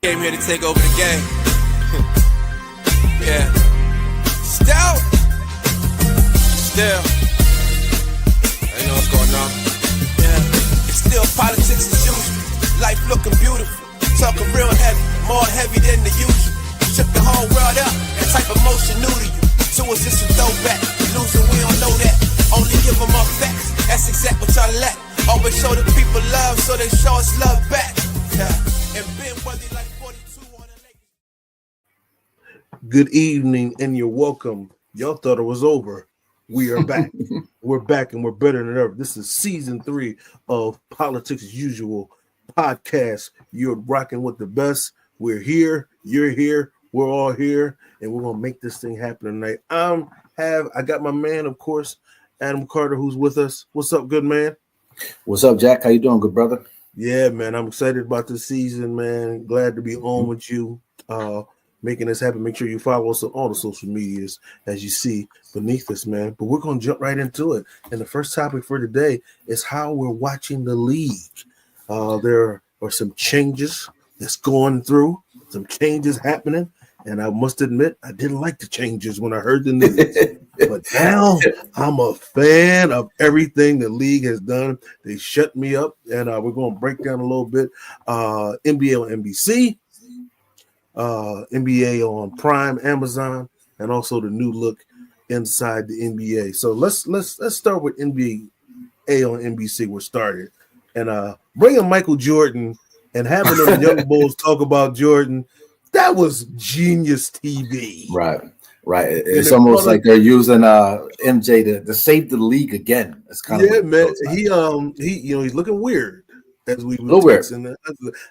Came here to take over the game. Yeah. Still. I know what's going on. Yeah. It's still politics as usual. Life looking beautiful. Talking real heavy. More heavy than the usual. Shook the whole world up. That type of motion new to you. So it's just a throwback. Losing, we don't know that. Only give them our facts. That's exactly what y'all lack. Always show the people love, so they show us love back. Yeah. And Ben Worthy like 42 on the Lakers. Good evening, and you're welcome. Y'all thought it was over. We are back. We're back, and we're better than ever. This is season 3 of Politics as Usual podcast. You're rocking with the best. We're here. You're here. We're all here, and we're gonna make this thing happen tonight. I got my man, of course, Adam Carter, who's with us. What's up, good man? What's up, Jack? How you doing, good brother? Yeah, man, I'm excited about this season, man. Glad to be on with you, making this happen. Make sure you follow us on all the social medias, as you see beneath us, man. But we're going to jump right into it. And the first topic for today is how we're watching the league. There are some changes that's going through, some changes happening. And I must admit, I didn't like the changes when I heard the news. But now I'm a fan of everything the league has done. They shut me up, and we're going to break down a little bit. NBA on NBC, NBA on Prime, Amazon, and also the new look inside the NBA. So let's start with NBA on NBC. We're started, and bringing Michael Jordan and having them young bulls talk about Jordan. That was genius TV. Right. It's almost like they're using MJ to save the league again. It's kind of man. He's looking weird as we were texting.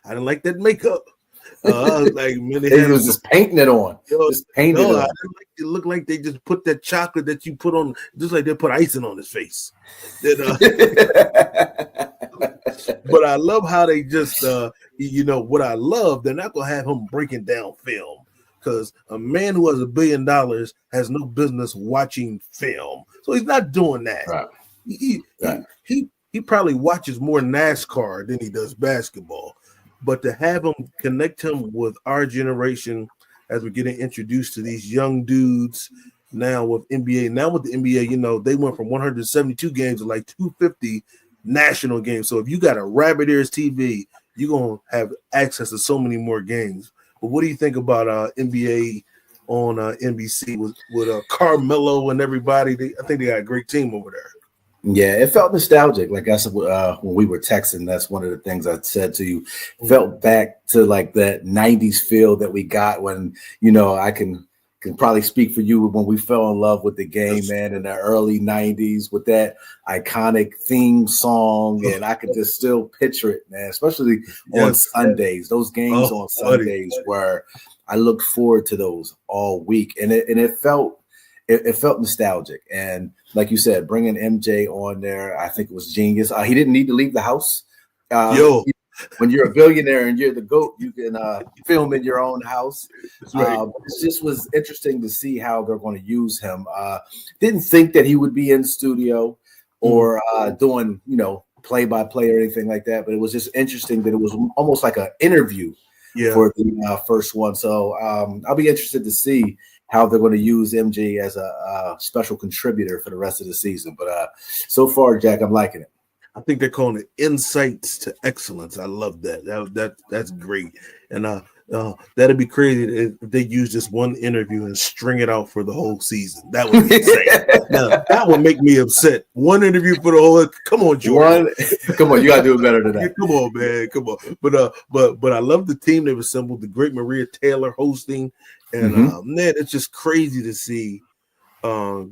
I didn't like that makeup. I was like, man, he was just painting it on. I didn't like it. Looked like they just put that chocolate that you put on, just like they put icing on his face. But I love how they just, what I love, they're not going to have him breaking down film, because a man who has $1 billion has no business watching film. So he's not doing that. Right. He probably watches more NASCAR than he does basketball. But to have him connect him with our generation as we're getting introduced to these young dudes now with NBA. Now with the NBA, they went from 172 games to like 250 national games. So if you got a rabbit ears TV, you're going to have access to so many more games. But what do you think about NBA on NBC with Carmelo and everybody? I think they got a great team over there. Yeah, it felt nostalgic. Like I said, when we were texting, that's one of the things I said to you. Felt back to like that 90s feel that we got when, I can probably speak for you when we fell in love with the game, man, in the early 90s with that iconic theme song. And I could just still picture it, man, especially on Sundays. Those games on Sundays where I looked forward to those all week. And it felt nostalgic. And like you said, bringing MJ on there, I think it was genius. He didn't need to leave the house. When you're a billionaire and you're the GOAT, you can film in your own house. Right. It just was interesting to see how they're going to use him. Didn't think that he would be in studio or doing, play-by-play or anything like that. But it was just interesting that it was almost like an interview for the first one. So I'll be interested to see how they're going to use MJ as a special contributor for the rest of the season. But so far, Jack, I'm liking it. I think they're calling it insights to excellence. I love that. That's great. And that'd be crazy if they use this one interview and string it out for the whole season. That would be insane. Now, that would make me upset. One interview for the whole. Come on, Jordan. Come on, you gotta do it better than that. Come on, man. Come on. But I love the team they've assembled. The great Maria Taylor hosting, and man, it's just crazy to see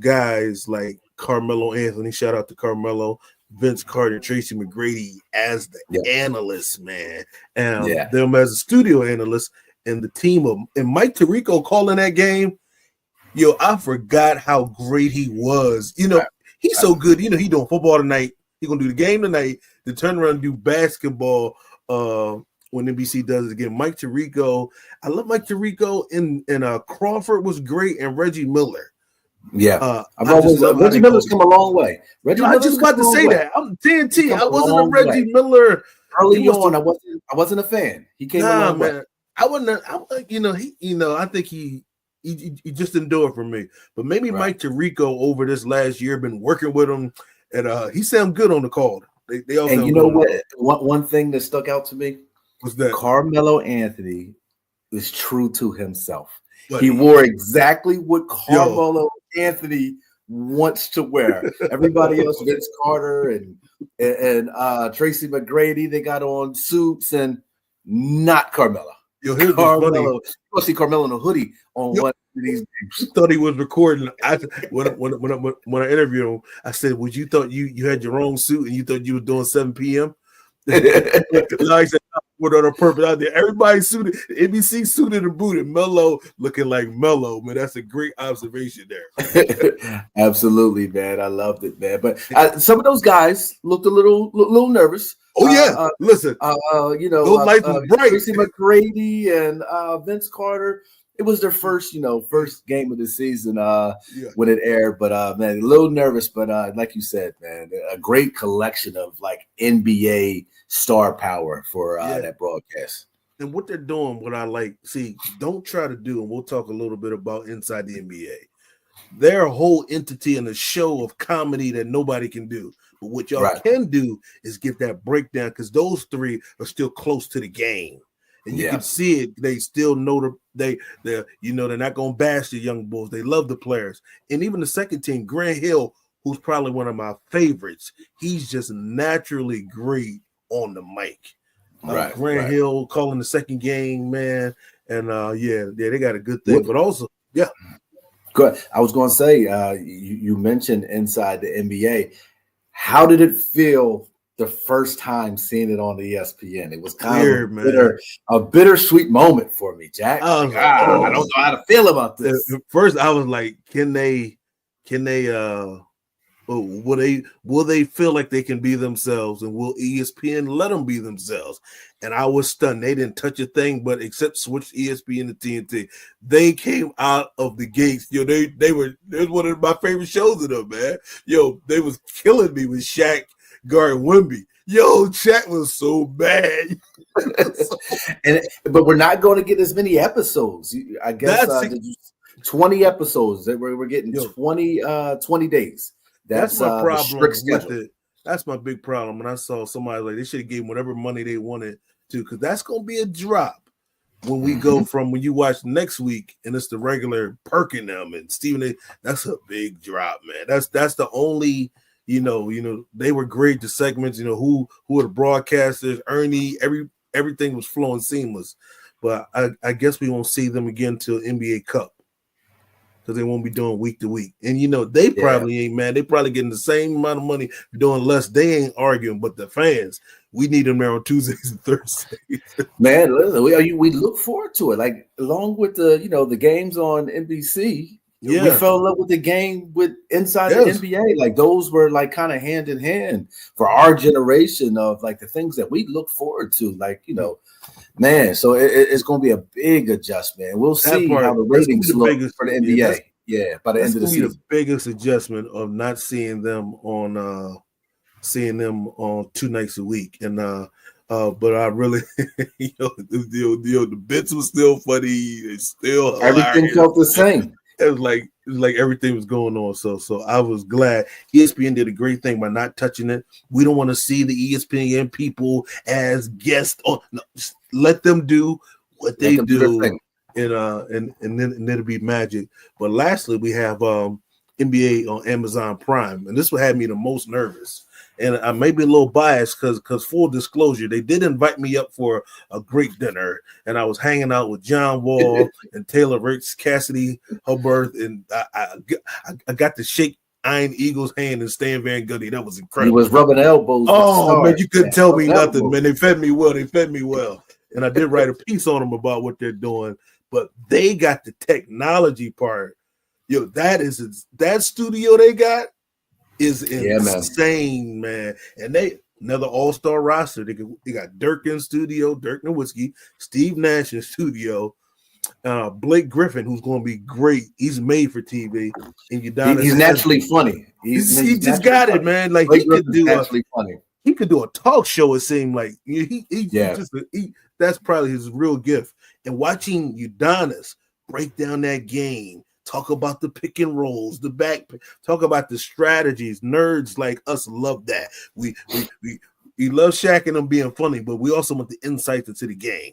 guys like Carmelo Anthony. Shout out to Carmelo. Vince Carter, Tracy McGrady as the analyst, man, and them as a studio analyst, and the team of and Mike Tirico calling that game. I forgot how great he was. He's so good. He doing football tonight. He's gonna do the game tonight. To turn around and do basketball when NBC does it again. Mike Tirico, I love Mike Tirico, and Crawford was great, and Reggie Miller. Yeah, Reggie Miller's come a long way. I was just about to say that. I'm TNT. I wasn't a Reggie Miller early on. I wasn't a fan. He came a long way. I wouldn't. I think he just didn't do it for me. But maybe Right. Mike Tirico over this last year been working with him, and he sound good on the call. They all And sound you good know on the what? call. One thing that stuck out to me: What's that? Carmelo Anthony is true to himself. But He wore exactly what Carmelo Anthony wants to wear. Everybody else, Vince Carter and Tracy McGrady, they got on suits, and not Carmelo. here's Carmelo, what's you'll see Carmelo in a hoodie on one of these I games. thought he was recording. When I interviewed him, I said, "Would you thought you had your own suit and you thought you were doing 7 p.m.?" Like I said, "What on purpose out there? Everybody suited, NBC suited and booted. Melo looking like Melo, man. That's a great observation there." Absolutely, man. I loved it, man. But some of those guys looked a little nervous. Oh yeah, listen, those lights was bright. Tracy McGrady and Vince Carter. It was their first game of the season when it aired. But man, a little nervous. But like you said, man, a great collection of like NBA star power for that broadcast. And what they're doing, what I like, don't try to do, and we'll talk a little bit about inside the NBA. They're a whole entity and a show of comedy that nobody can do. But what y'all can do is give that breakdown, because those three are still close to the game. And you can see it. They still know they're not gonna bash the young bulls. They love the players. And even the second team, Grant Hill, who's probably one of my favorites, he's just naturally great on the mic. Grant Hill calling the second game, man. And they got a good thing. But also, good. I was going to say, you mentioned inside the NBA. How did it feel the first time seeing it on the ESPN? It was kind of a bittersweet moment for me, Jack. I don't know how to feel about this. At first, I was like, will they feel like they can be themselves, and will ESPN let them be themselves? And I was stunned. They didn't touch a thing, but except switch ESPN to TNT. They came out of the gates. They were one of my favorite shows of them, man. They was killing me with Shaq guarding Wemby. Shaq was so bad. But we're not going to get as many episodes. I guess 20 episodes that we're getting 20 days. That's my problem with it. That's my big problem. When I saw somebody like, they should have gave them whatever money they wanted to, because that's going to be a drop when we go from when you watch next week and it's the regular Perkingham and Stephen A. That's a big drop, man. That's the only, they were great. The segments, who are the broadcasters, Ernie, everything was flowing seamless. But I guess we won't see them again till NBA Cup, because they won't be doing week to week. And they probably ain't mad. They probably getting the same amount of money doing less. They ain't arguing, but the fans, we need them there on Tuesdays and Thursdays. Man, listen, we look forward to it. Like, along with the games on NBC, we fell in love with the game with inside the NBA. Like, those were like kind of hand in hand for our generation of like the things that we look forward to. Like, man, so it's going to be a big adjustment. We'll see how the ratings look for the NBA. By the end of the season, the biggest adjustment of not seeing them on 2 nights a week. And but I really, the bits was still funny. It's still hilarious. Everything felt the same. It was like everything was going on. So I was glad ESPN did a great thing by not touching it. We don't want to see the ESPN people as guests. Just let them do what they do, and then it'll be magic. But lastly, we have NBA on Amazon Prime, and this what had me the most nervous. And I may be a little biased because full disclosure, they did invite me up for a great dinner, and I was hanging out with John Wall and Taylor Ricks, Cassidy Hubbard, and I got to shake Iron Eagle's hand and Stan Van Gundy. That was incredible. He was rubbing elbows. Oh man, you couldn't tell me nothing, man. They fed me well. And I did write a piece on them about what they're doing, but they got the technology part. That studio they got is insane, man. And they another all-star roster. They got Dirk in studio, Dirk Nowitzki, Steve Nash in studio, Blake Griffin, who's going to be great. He's made for TV. And he's naturally funny. He just got it, man. Like, he could do naturally funny. He could do a talk show. It seemed like that's probably his real gift. And watching Udonis break down that game, talk about the pick and rolls, the back, talk about the strategies. Nerds like us love that. We love Shaq and them being funny, but we also want the insights into the game.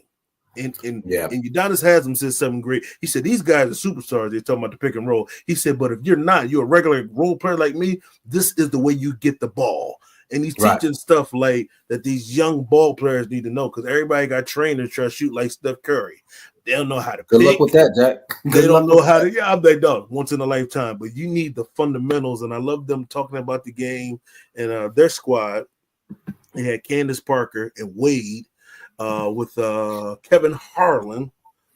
And Udonis has them since 7th grade. He said, these guys are superstars. They're talking about the pick and roll. He said, but if you're not, you're a regular role player like me, this is the way you get the ball. And he's teaching stuff like that these young ball players need to know, because everybody got trained to try to shoot like Steph Curry. They don't know how to Good luck with that, Jack. They don't know how to, they don't, once in a lifetime. But you need the fundamentals, and I love them talking about the game and their squad. They had Candace Parker and Wade with Kevin Harlan.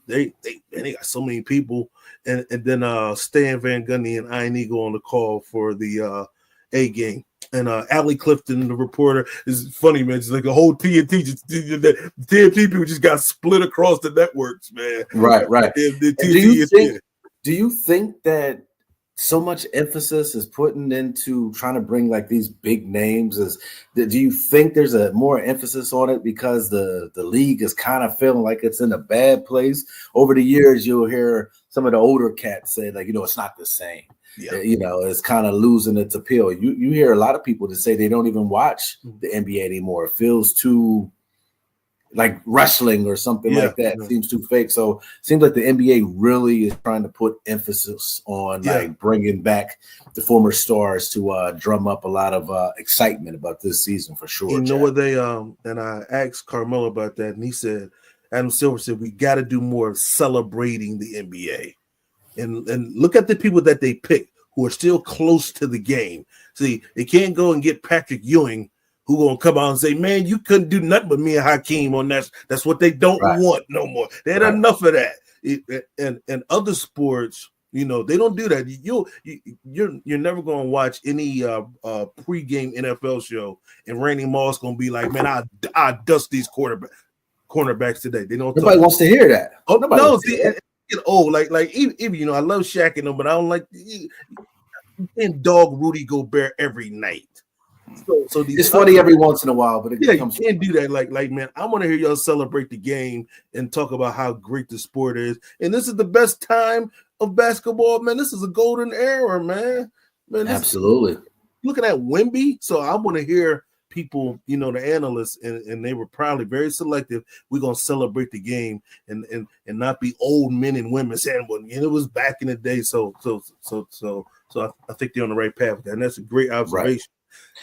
They got so many people. And then Stan Van Gundy and Ian Eagle on the call for the A game. And Allie Clifton, the reporter, is funny, man. It's like a whole TNT. The TNT people just got split across the networks, man. Right. Do you think that so much emphasis is putting into trying to bring like these big names? Do you think there's a more emphasis on it because the league is kind of feeling like it's in a bad place? Over the years, you'll hear some of the older cats say, like, it's not the same. Yeah. It's kind of losing its appeal. You hear a lot of people that say they don't even watch the NBA anymore. It feels too like wrestling or something like that. It seems too fake. So it seems like the NBA really is trying to put emphasis on like bringing back the former stars to drum up a lot of excitement about this season for sure. You know what they and I asked Carmelo about that, and he said, Adam Silver said, we got to do more of celebrating the NBA. And look at the people that they pick who are still close to the game. See, they can't go and get Patrick Ewing, who gonna come out and say, man, you couldn't do nothing but me and Hakeem on that. That's what they don't want no more. They had enough of that. And other sports, they don't do that. You're never gonna watch any pregame NFL show and Randy Moss gonna be like, man, I dust these cornerbacks today. They don't. Nobody wants to hear that. Oh no, see. Like even I love Shaq and them, but I don't like and dog Rudy Gobert every night. So it's funny every once in a while, but you can't do that. Like man, I want to hear y'all celebrate the game and talk about how great the sport is. And this is the best time of basketball, man. This is a golden era, man. Absolutely. Looking at Wemby, so I want to hear people, the analysts, and they were probably very selective. We're gonna celebrate the game and not be old men and women saying, well, it was back in the day. So I think they're on the right path, and that's a great observation.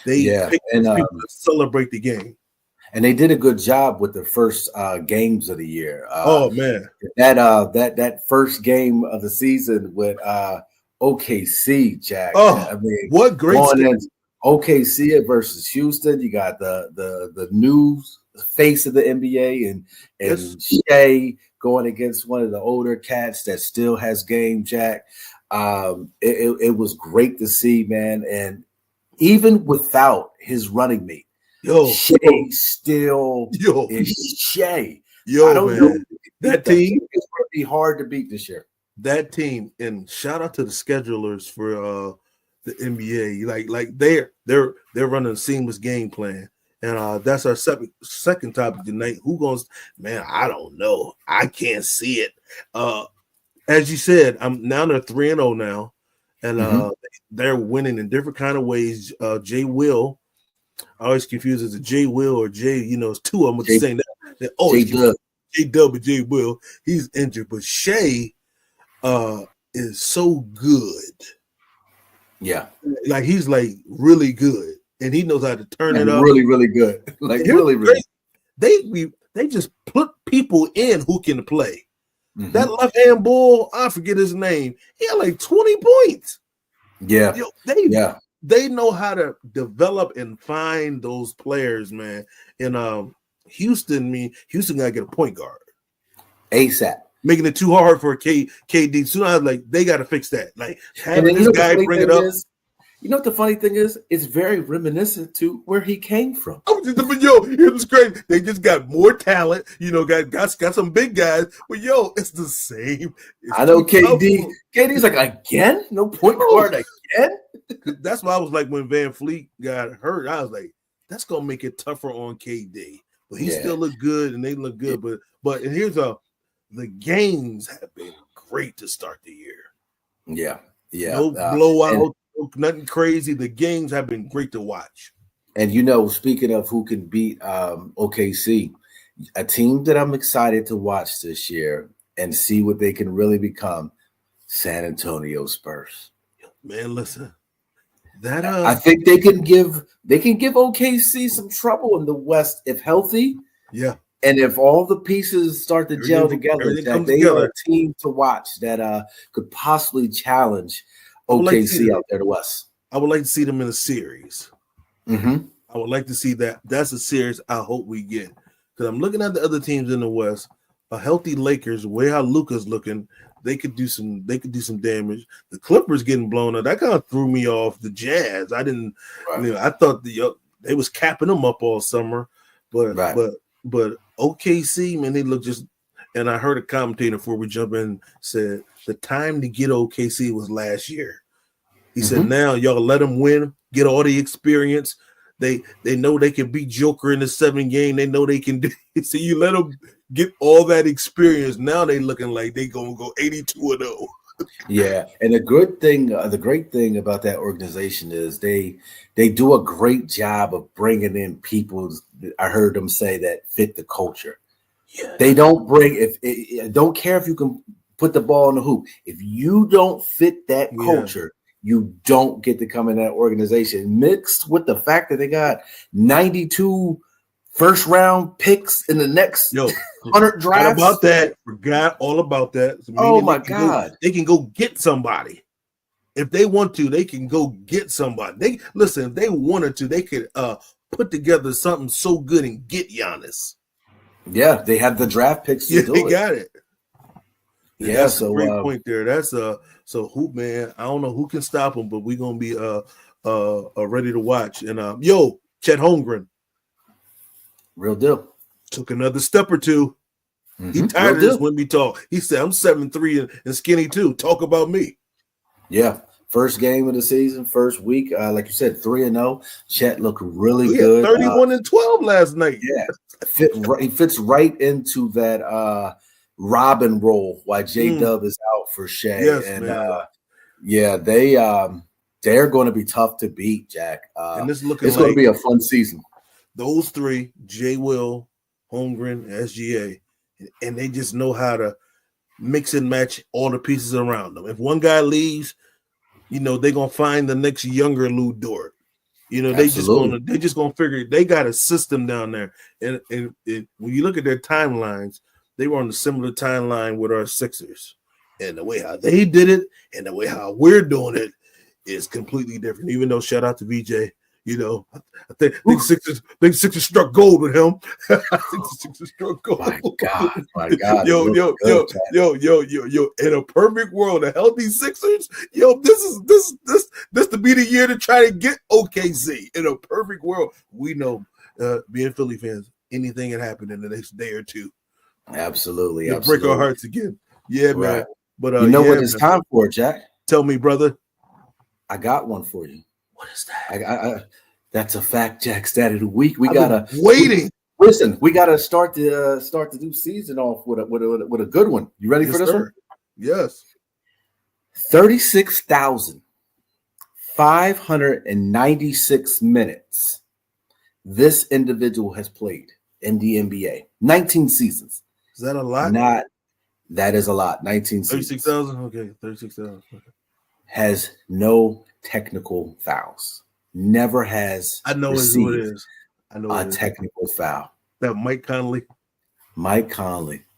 They people to celebrate the game, and they did a good job with the first games of the year. That first game of the season with OKC, Jack. I mean, what great OKC versus Houston. You got the new face of the NBA and Shea going against one of the older cats that still has game, Jack. It was great to see, man. And even without his running mate, Shea still is Shea. I don't know. That team is going to be hard to beat this year. That team, and shout out to the schedulers for the NBA, like they're running a seamless game plan, and that's our second topic tonight. Who goes, man? I don't know. I can't see it. As you said, they're 3-0 now, and they're winning in different kind of ways. Jay Will, I always confuse as a Jay Will or Jay. It's two of them with the same name. J Dub and Jay Will. He's injured, but Shea is so good. Yeah, like he's like really good, and he knows how to turn it up. Really, really good. Like really. They just put people in who can play. Mm-hmm. That left hand bull, I forget his name. He had like 20 points. Yeah, they know how to develop and find those players, man. And Houston gotta get a point guard ASAP. Making it too hard for KD. So I was like, they got to fix that. Like, having this guy bring it up. You know what the funny thing is? It's very reminiscent to where he came from. It was great. They just got more talent. Got some big guys. But it's the same. I know KD. KD's like, again? No point guard again? That's why I was like, when Van Fleet got hurt, I was like, that's gonna make it tougher on KD. but he still looked good, and they look good. But and here's the games have been great to start the year. Yeah. No blowout, nothing crazy. The games have been great to watch. And speaking of who can beat OKC, a team that I'm excited to watch this year and see what they can really become, San Antonio Spurs. Man, listen. That I think they can give OKC some trouble in the West if healthy. Yeah. And if all the pieces start to gel together, they are a team to watch that could possibly challenge OKC out there to West. I would like to see them in a series. Mm-hmm. I would like to see that. That's a series I hope we get. Because I'm looking at the other teams in the West. A healthy Lakers, way how Luka's looking, they could do some damage. The Clippers getting blown up. That kind of threw me off. The Jazz. I didn't. Right. I thought they was capping them up all summer, but OKC, man, they look just. And I heard a commentator before we jump in said the time to get OKC was last year. He said, now y'all let them win, get all the experience. They know they can beat Joker in the 7 game. They know they can do it. So you let them get all that experience. Now they looking like they gonna go 82-0. Yeah, and the great thing about that organization is they do a great job of bringing in people. I heard them say that fit the culture. Yeah. They don't don't care if you can put the ball in the hoop. If you don't fit that culture, you don't get to come in that organization. Mixed with the fact that they got 92 first-round picks in the next 100 drafts. Forgot all about that. So oh, my God. They can go get somebody. If they want to, they can go get somebody. If they wanted to, they could put together something so good and get Giannis. Yeah, they have the draft picks to do they got it. Yeah, that's a great point there. That's so who, man, I don't know who can stop them, but we're gonna be ready to watch. And Chet Holmgren, real deal, took another step or two. He tired of this when we talk. He said, "I'm 7'3" and skinny too. Talk about me." Yeah, first game of the season, first week, like you said, 3-0. Chet looked really good. 31-12 last night. Yeah, he fits right into that Robin role while J-Dub is out for Shea. Yes, and they're going to be tough to beat, Jack. And it's going to be a fun season. Those three, J. Will, Holmgren, SGA, and they just know how to mix and match all the pieces around them. If one guy leaves, they're gonna find the next younger Lou Dort. They just gonna figure they got a system down there. And when you look at their timelines, they were on a similar timeline with our Sixers. And the way how they did it and the way how we're doing it is completely different. Even though shout out to VJ, I think Sixers struck gold with him. I think the Sixers struck gold. My God. Yo. In a perfect world, a healthy Sixers, this to be the year to try to get OKC. In a perfect world, we know, being Philly fans, anything can happen in the next day or two. Absolutely. Break our hearts again. Yeah, right. Man. But what it's time for, Jack? Tell me, brother. I got one for you. What is that? I that's a fact, Jack. Stat of the week. We waiting. Listen, we gotta start the new season off with a good one. You ready for this one? Yes. 36,596 minutes this individual has played in the NBA. 19 seasons. Is that a lot? That is a lot. 19 seasons. 36,000? Okay, 36,000. Okay. Has no technical fouls. Never has who it is. A technical foul. That Mike Conley.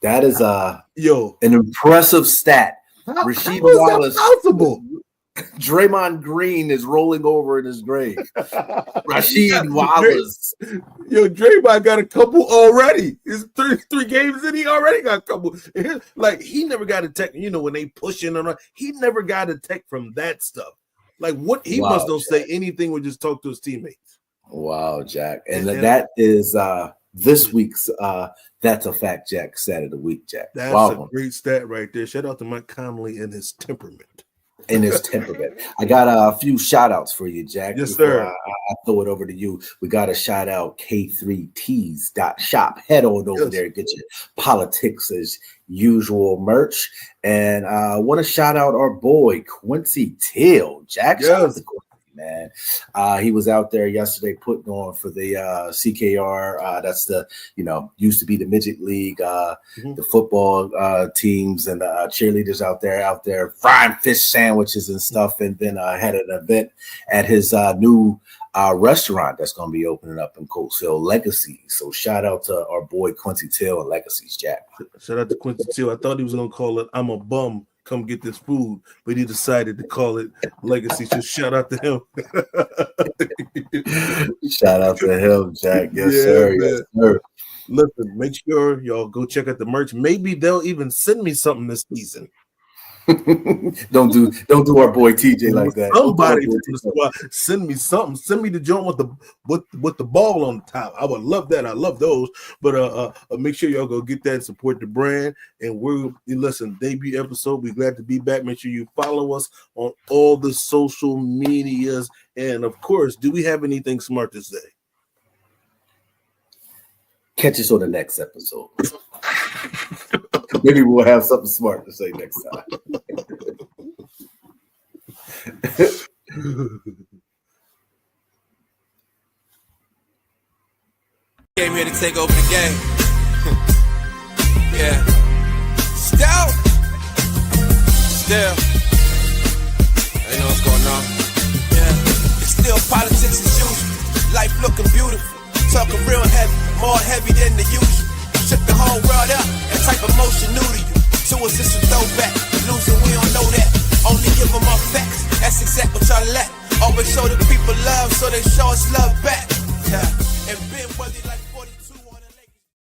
That is an impressive stat. Rasheed Wallace. Possible? Draymond Green is rolling over in his grave. Rasheed Wallace. Draymond got a couple already. It's three games and he already got a couple. Like, he never got a tech. When they push in on, he never got a tech from that stuff. Like, what he must don't say anything or just talk to his teammates. Wow, Jack. And that is this week's That's a Fact, Jack, stat of the week, Jack. That's a great stat right there. Shout out to Mike Conley and his temperament. in his temperament. I got a few shout outs for you, Jack. Yes, sir. I throw it over to you. We got to shout out K3Ts.shop. Head on over there and get your politics as usual merch. And I want to shout out our boy Quincy Till. Jack, shout out to Quincy, man. He was out there yesterday putting on for the CKR. That's the, used to be the midget league, the football teams and cheerleaders out there frying fish sandwiches and stuff. And then had an event at his new restaurant that's going to be opening up in Coatesville, Legacy. So shout out to our boy Quincy Till and Legacy's, Jack. Shout out to Quincy Till. I thought he was going to call it "I'm a bum, come get this food," but he decided to call it Legacy. So shout out to him. Shout out to him, Jack. Yes, sir. Yes, sir. Listen, make sure y'all go check out the merch. Maybe they'll even send me something this season. Don't do our boy TJ like that. Somebody from the squad send me something. Send me the joint with the ball on the top. I would love that. I love those. But make sure y'all go get that and support the brand. And listen, debut episode. We're glad to be back. Make sure you follow us on all the social medias. And of course, do we have anything smart to say? Catch us on the next episode. Maybe we'll have something smart to say next time. Came here to take over the game. Yeah. Still. I know what's going on. Yeah. It's still politics as usual. Life looking beautiful. Talking real heavy. More heavy than the usual. Shook the whole world up. That type of motion new to you. To us, it's a throwback. Losing, we don't know that. Only give them our facts. That's exactly what y'all lack. Always show the people love, so they show us love back. Yeah.